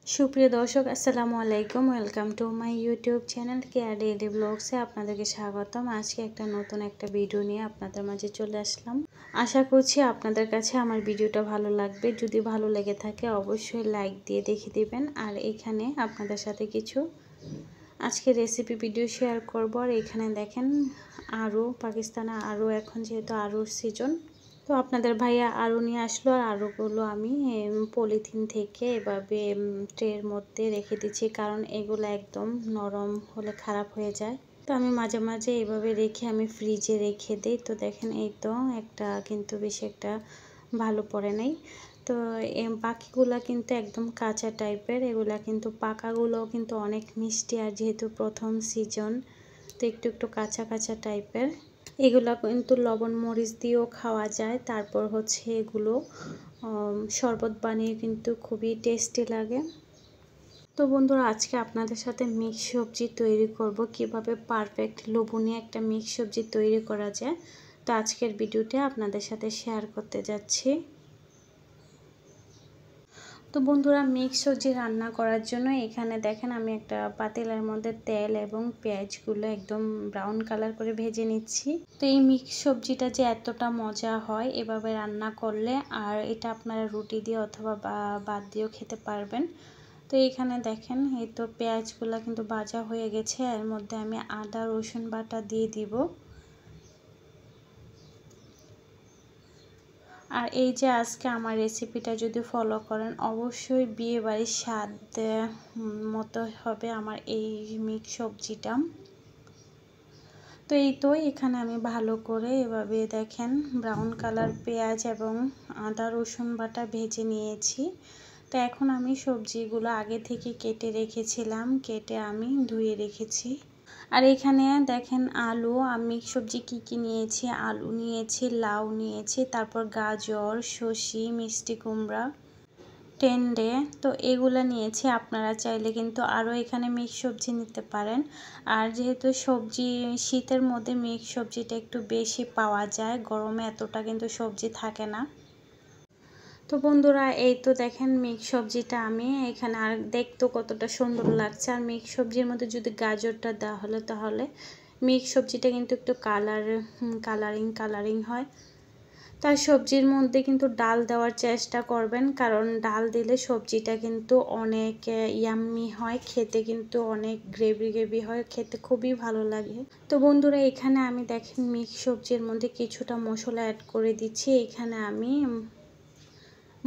সুপ্রিয় দর্শক আসসালামু আলাইকুম। Welcome to my YouTube channel care daily ব্লগসে আপনাদেরকে স্বাগতম। আজকে নতুন একটা ভিডিও নিয়ে আপনাদের মাঝে চলে আসলাম। আশা করছি আপনাদের কাছে আমার ভিডিওটা ভালো লাগবে। যদি ভালো লেগে থাকে অবশ্যই লাইক দিয়ে দেখে দিবেন। আর এখানে আপনাদের সাথে কিছু আজকে রেসিপি ভিডিও শেয়ার করব। আর এখানে দেখেন আরও পাকিস্তানে আরও এখন যেহেতু আরুর সিজন, তো আপনাদের ভাইয়া আরও নিয়ে আসলো। আর আরুগুলো আমি পলিথিন থেকে এভাবে ট্রের মধ্যে রেখে দিচ্ছি, কারণ এগুলো একদম নরম হলে খারাপ হয়ে যায়। তো আমি মাঝে মাঝে এইভাবে রেখে আমি ফ্রিজে রেখে দিই। তো দেখেন এই তো একটা কিন্তু বেশি একটা ভালো পড়ে নাই। তো বাকিগুলা কিন্তু একদম কাঁচা টাইপের, এগুলা কিন্তু পাকাগুলোও কিন্তু অনেক মিষ্টি। আর যেহেতু প্রথম সিজন তো একটু একটু কাঁচা কাঁচা টাইপের। এগুলো কিন্তু লবণ মরিচ দিয়েও খাওয়া যায়। তারপর হচ্ছে এগুলো শরবত বানিয়ে কিন্তু খুবই টেস্টি লাগে। তো বন্ধুরা আজকে আপনাদের সাথে মিক্স সবজি তৈরি করব, কিভাবে পারফেক্ট লোভনীয় একটা মিক্স সবজি তৈরি করা যায়। তো আজকের ভিডিওতে আপনাদের সাথে শেয়ার করতে যাচ্ছি। তো বন্ধুরা মিক্স সবজি রান্না করার জন্য এখানে দেখেন আমি একটা পাতিলের মধ্যে তেল এবং পেঁয়াজগুলো একদম ব্রাউন কালার করে ভেজে নিচ্ছি। তো এই মিক্স সবজিটা যে এতটা মজা হয় এভাবে রান্না করলে, আর এটা আপনারা রুটি দিয়ে অথবা ভাত দিয়েও খেতে পারবেন। তো এখানে দেখেন এই তো পেঁয়াজগুলো কিন্তু ভাজা হয়ে গেছে। এর মধ্যে আমি আদা রসুন বাটা দিয়ে দিব। আর এই যে আজকে আমার রেসিপিটা যদি ফলো করেন অবশ্যই বিয়ে বাড়ির স্বাদ মতো হবে আমার এই মিক্স সবজিটা। তো এই তো এখানে আমি ভালো করে এভাবে দেখেন ব্রাউন কালার পেঁয়াজ এবং আদা রসুন বাটা ভেজে নিয়েছি। তো এখন আমি সবজিগুলো আগে থেকে কেটে রেখেছিলাম, কেটে আমি ধুয়ে রেখেছি। আর এখানে দেখেন আলু, আমি সবজি কি কি নিয়েছি, আলু নিয়েছি, লাউ নিয়েছি, তারপর গাজর, শসা, মিষ্টি কুমড়া, টেন্ডে, তো এগুলো নিয়েছি। আপনারা চাইলে কিন্তু আরও এখানে মিক্স সবজি নিতে পারেন। আর যেহেতু সবজি শীতের মধ্যে মিক্স সবজিটা একটু বেশি পাওয়া যায়, গরমে এতটা কিন্তু সবজি থাকে না। তো বন্ধুরা এই তো দেখেন মিক্স সবজিটা আমি এখানে, আর দেখতে কতটা সুন্দর লাগছে। আর মিক্স সবজির মধ্যে যদি গাজরটা দেওয়া হলে তাহলে মিক্স সবজিটা কিন্তু একটু কালারিং হয়। তার সবজির মধ্যে কিন্তু ডাল দেওয়ার চেষ্টা করবেন, কারণ ডাল দিলে সবজিটা কিন্তু অনেক ইয়াম্মি হয়, খেতে কিন্তু অনেক গ্রেভি হয়, খেতে খুবই ভালো লাগে। তো বন্ধুরা এখানে আমি দেখেন মিক্স সবজির মধ্যে কিছুটা মশলা অ্যাড করে দিচ্ছি। এখানে আমি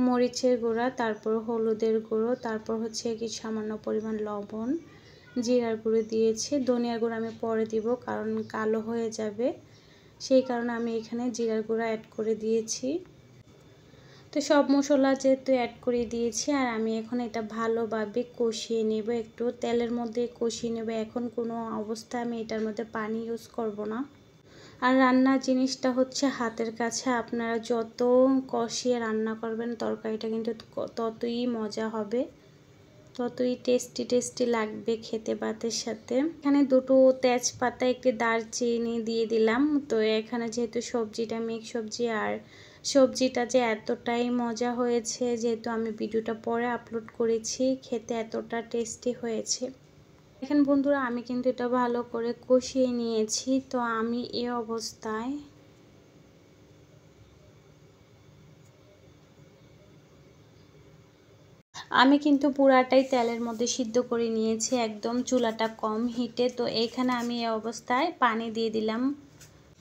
মরিচের গুঁড়া, তারপর হলুদের গুঁড়ো, তারপর হচ্ছে কিছু সামান্য পরিমাণ লবণ, জিরার গুঁড়ো দিয়েছি। ধনিয়ার গুঁড়ো আমি পরে দিব, কারণ কালো হয়ে যাবে, সেই কারণে আমি এখানে জিরার গুঁড়া অ্যাড করে দিয়েছি। তো সব মশলা যেহেতু অ্যাড করে দিয়েছি, আর আমি এখন এটা ভালোভাবে কষিয়ে নেব, একটু তেলের মধ্যে কষিয়ে নেব। এখন কোনো অবস্থায় আমি এটার মধ্যে পানি ইউজ করব না। আর রান্নার জিনিসটা হচ্ছে হাতের কাছে, আপনারা যত কষিয়ে রান্না করবেন তরকারিটা কিন্তু ততই মজা হবে, ততই টেস্টি লাগবে খেতে ভাতের সাথে। এখানে দুটো তেজপাতা, একটি দারচিনি দিয়ে দিলাম। তো এখানে যেহেতু সবজিটা মিক্স সবজি, আর সবজিটা যে এতটাই মজা হয়েছে, যেহেতু আমি ভিডিওটা পরে আপলোড করেছি, খেতে এতটা টেস্টি হয়েছে। দেখেন বন্ধুরা আমি কিন্তু এটা ভালো করে কষিয়ে নিয়েছি। তো আমি এই অবস্থায় আমি কিন্তু পুরাটাই তেলের মধ্যে সিদ্ধ করে নিয়েছি, একদম চুলাটা কম হিটে। তো এইখানে আমি এই অবস্থায় পানি দিয়ে দিলাম।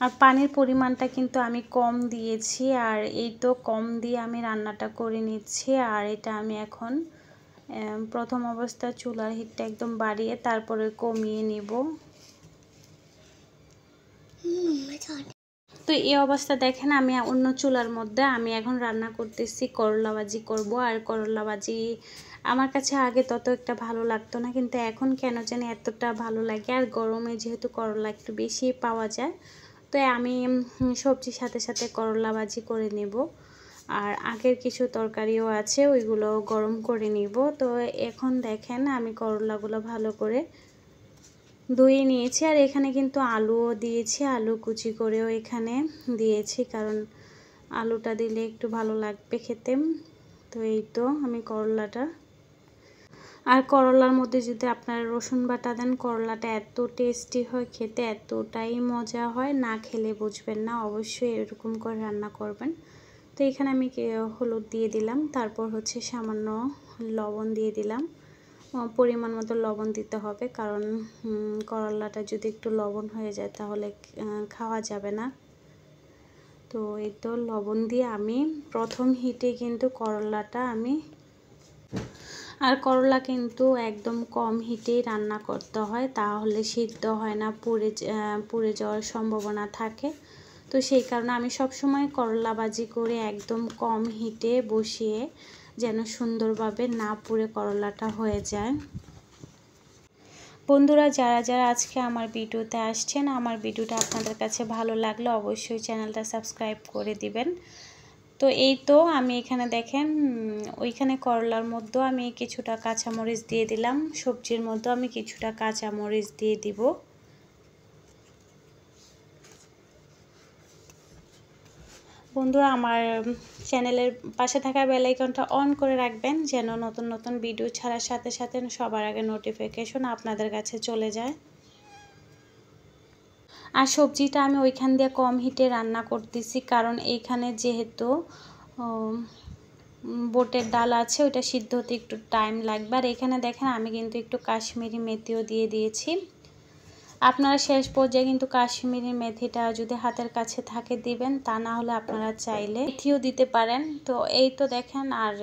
আর পানির পরিমাণটা কিন্তু আমি কম দিয়েছি, আর এই তো কম দিয়ে আমি রান্নাটা করে নিচ্ছি। আর এটা আমি এখন প্রথম অবস্থায় চুলার হিটটা একদম বাড়িয়ে তারপরে কমিয়ে নিব। তো এই অবস্থা দেখেন আমি অন্য চুলার মধ্যে আমি এখন রান্না করতেছি, করলা ভাজি করব। আর করলা ভাজি আমার কাছে আগে তত একটা ভালো লাগতো না, কিন্তু এখন কেন জানি এতটা ভালো লাগে। আর গরমে যেহেতু করলা একটু বেশি পাওয়া যায়, তো আমি সবজির সাথে সাথে করলা ভাজি করে নেব। আর আগের কিছু তরকারিও আছে, ওইগুলো গরম করে নিব। তো এখন দেখেন আমি করলাগুলো ভালো করে ধুয়ে নিয়েছি। আর এখানে কিন্তু আলুও দিয়েছি, আলু কুচি করেও এখানে দিয়েছি, কারণ আলুটা দিলে একটু ভালো লাগবে খেতে। তো এই তো আমি করলাটা আর করলার মধ্যে যদি আপনারা রসুন বাটা দেন, করলাটা এত টেস্টি হয় খেতে, এতটাই মজা হয়, না খেলে বুঝবেন না। অবশ্যই এরকম করে রান্না করবেন। তো এখানে আমি হলুদ দিয়ে দিলাম, তারপর হচ্ছে সামান্য লবণ দিয়ে দিলাম। পরিমাণ মতো লবণ দিতে হবে, কারণ করলাটা যদি একটু লবণ হয়ে যায় তাহলে খাওয়া যাবে না। তো এই তো লবণ দিয়ে আমি প্রথম হিটে কিন্তু করলাটা আর করলা কিন্তু একদম কম হিটেই রান্না করতে হয়, তাহলে সিদ্ধ হয় না, পুড়ে যাওয়ার সম্ভাবনা থাকে। তো সেই কারণে আমি সবসময় করলা ভাজি করে একদম কম হিটে বসিয়ে, যেন সুন্দরভাবে না পুড়ে করলাটা হয়ে যায়। বন্ধুরা, যারা যারা আজকে আমার ভিডিওতে আসছেন, আমার ভিডিওটা আপনাদের কাছে ভালো লাগলে অবশ্যই চ্যানেলটা সাবস্ক্রাইব করে দিবেন। তো এই তো আমি এখানে দেখেন, ওইখানে করলার মধ্যেও আমি কিছুটা কাঁচামরিচ দিয়ে দিলাম, সবজির মধ্যেও আমি কিছুটা কাঁচামরিচ দিয়ে দিব। বন্ধুরা, আমার চ্যানেলের পাশে থাকা বেল আইকনটা অন করে রাখবেন, যেন নতুন নতুন ভিডিও ছাড়ার সাথে সাথে সবার আগে নোটিফিকেশন আপনাদের কাছে চলে যায়। আর সবজিটা আমি ওইখান দিয়ে কম হিটে রান্না করতেছি, কারণ এইখানে যেহেতু বুটের ডাল আছে, ওইটা সিদ্ধ হতে একটু টাইম লাগবে। আর এখানে দেখেন আমি কিন্তু একটু কাশ্মীরি মেথিও দিয়ে দিয়েছি। আপনারা শেষ পর্যায়ে কিন্তু কাশ্মীরি মেথিটা যদি হাতের কাছে থাকে দিবেন, তা না হলে আপনারা চাইলে মেথিও দিতে পারেন। তো এই তো দেখেন, আর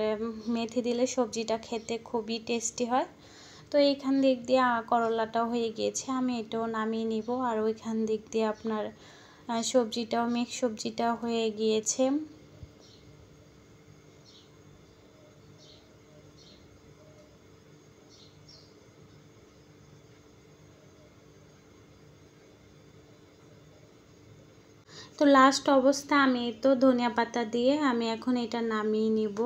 মেথি দিলে সবজিটা খেতে খুবই টেস্টি হয়। তো এইখান দিক দিয়ে করলাটাও হয়ে গিয়েছে, আমি এটাও নামিয়ে নিব। আর ওইখান দিক দিয়ে আপনার সবজিটাও, মিক্স সবজিটাও হয়ে গিয়েছে। তো লাস্ট অবস্থা আমি তো ধনিয়া পাতা দিয়ে আমি এখন এটা নামিয়ে নিব।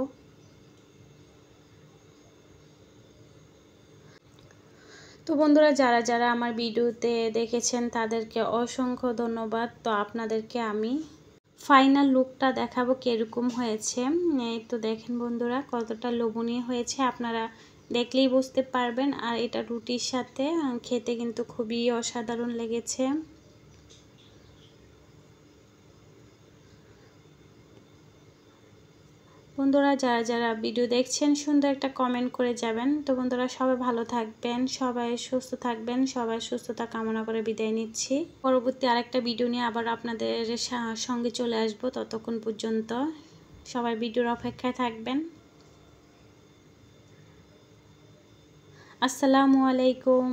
তো বন্ধুরা, যারা যারা আমার ভিডিওতে দেখেছেন তাদেরকে অসংখ্য ধন্যবাদ। তো আপনাদেরকে আমি ফাইনাল লুকটা দেখাবো কিরকম হয়েছে। এই তো দেখেন বন্ধুরা, কতটা লোভনীয় হয়েছে, আপনারা দেখলেই বুঝতে পারবেন। আর এটা রুটির সাথে খেতে কিন্তু খুবই অসাধারণ লেগেছে। বন্ধুরা, যারা যারা ভিডিও দেখছেন সুন্দর একটা কমেন্ট করে যাবেন। তো বন্ধুরা, সবাই ভালো থাকবেন, সবাই সুস্থ থাকবেন, সবাই সুস্থতা কামনা করে বিদায় নিচ্ছি। পরবর্তী আরেকটা ভিডিও নিয়ে আবার আপনাদের সঙ্গে চলে আসব। ততক্ষণ পর্যন্ত সবাই ভিডিওর অপেক্ষায় থাকবেন। আসসালামু আলাইকুম।